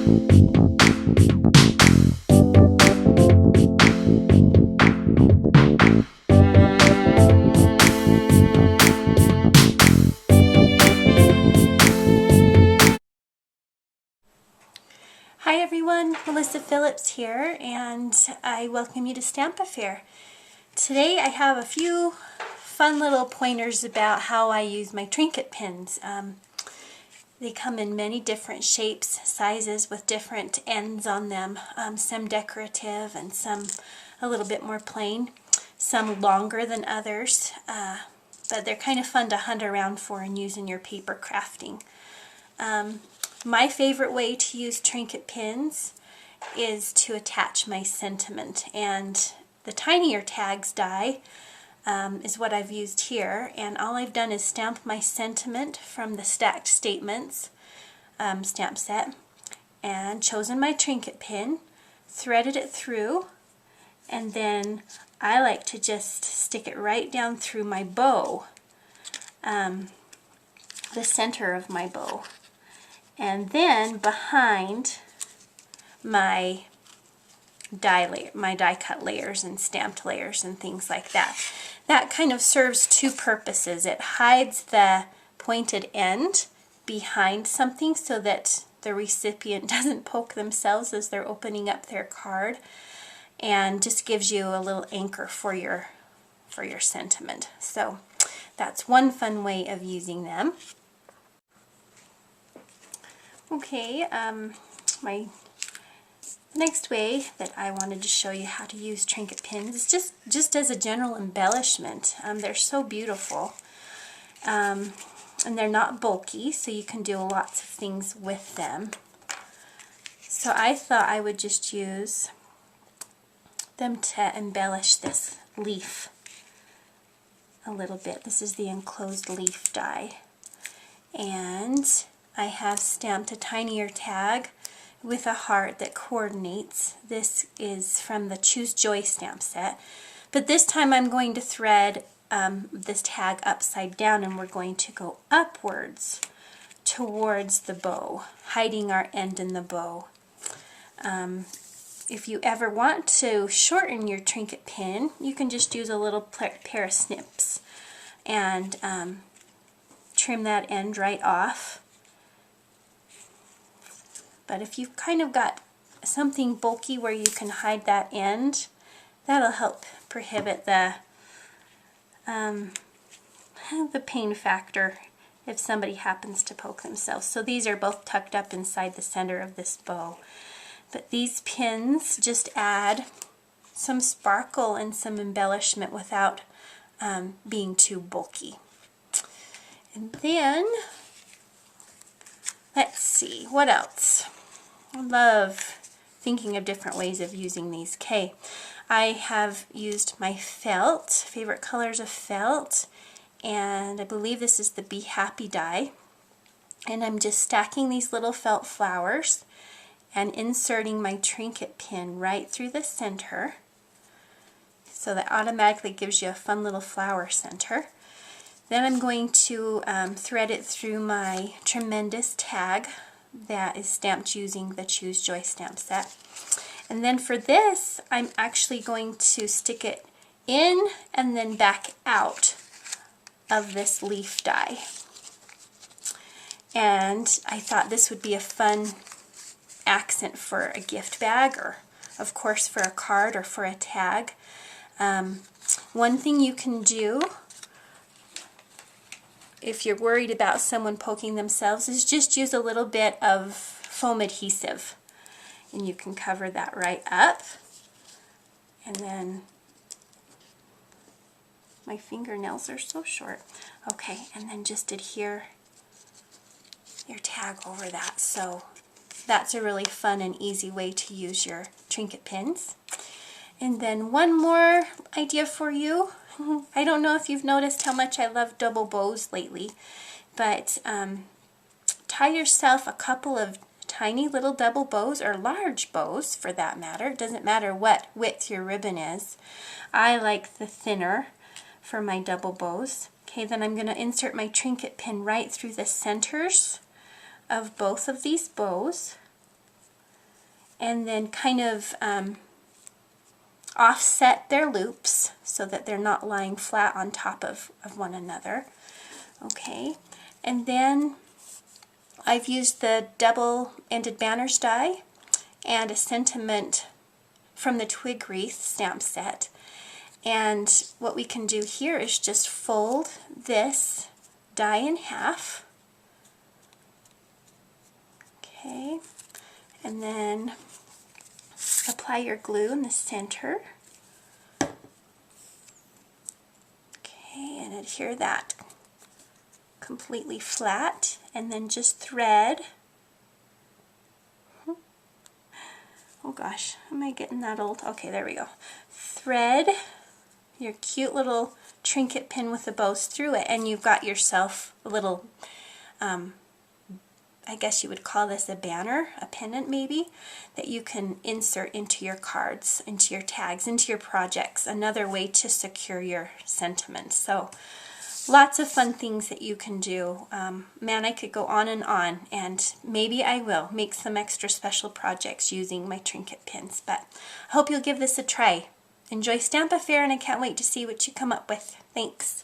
Hi everyone, Melissa Phillips here, and I welcome you to Stamp-a-faire. Today I have a few fun little pointers about how I use my trinket pins. They come in many different shapes, sizes, with different ends on them. Some decorative and some a little bit more plain. Some longer than others, but they're kind of fun to hunt around for and use in your paper crafting. My favorite way to use trinket pins is to attach my sentiment, and the tinier tags die is what I've used here, and all I've done is stamp my sentiment from the stacked statements stamp set and chosen my trinket pin, threaded it through, and then I like to just stick it right down through my bow, the center of my bow. And then behind my die cut layers and stamped layers and things like that. That kind of serves two purposes. It hides the pointed end behind something so that the recipient doesn't poke themselves as they're opening up their card, and just gives you a little anchor for your sentiment. So that's one fun way of using them. Okay, my next way that I wanted to show you how to use trinket pins is just as a general embellishment. They're so beautiful, and they're not bulky, so you can do lots of things with them. So I thought I would just use them to embellish this leaf a little bit. This is the enclosed leaf die, and I have stamped a tinier tag with a heart that coordinates. This is from the Choose Joy stamp set, but this time I'm going to thread this tag upside down, and we're going to go upwards towards the bow, hiding our end in the bow. If you ever want to shorten your trinket pin, you can just use a little pair of snips and trim that end right off. But if you've kind of got something bulky where you can hide that end, that'll help prohibit the pain factor if somebody happens to poke themselves. So these are both tucked up inside the center of this bow. But these pins just add some sparkle and some embellishment without being too bulky. And then, let's see, what else? I love thinking of different ways of using these. Okay, I have used my felt, favorite colors of felt, and I believe this is the Be Happy die. And I'm just stacking these little felt flowers and inserting my trinket pin right through the center. So that automatically gives you a fun little flower center. Then I'm going to thread it through my tremendous tag that is stamped using the Choose Joy stamp set. And then for this, I'm actually going to stick it in and then back out of this leaf die. And I thought this would be a fun accent for a gift bag, or of course for a card or for a tag. One thing you can do if you're worried about someone poking themselves is just use a little bit of foam adhesive, and you can cover that right up. And then my fingernails are so short. Okay, and then just adhere your tag over that. So that's a really fun and easy way to use your trinket pins. And then one more idea for you. I don't know if you've noticed how much I love double bows lately, but tie yourself a couple of tiny little double bows, or large bows for that matter. It doesn't matter what width your ribbon is. I like the thinner for my double bows. Okay, then I'm going to insert my trinket pin right through the centers of both of these bows. and then kind of offset their loops so that they're not lying flat on top of one another. Okay, and then I've used the double-ended banners die and a sentiment from the twig wreath stamp set. And what we can do here is just fold this die in half. Okay, and then apply your glue in the center. Okay, and adhere that completely flat, and then just thread. Oh gosh, am I getting that old? Okay, there we go. Thread your cute little trinket pin with the bows through it, and you've got yourself a little, I guess you would call this a banner, a pennant maybe, that you can insert into your cards, into your tags, into your projects. Another way to secure your sentiments. So lots of fun things that you can do. Man, I could go on, and maybe I will make some extra special projects using my trinket pins, but I hope you'll give this a try. Enjoy Stamp-a-faire, and I can't wait to see what you come up with. Thanks.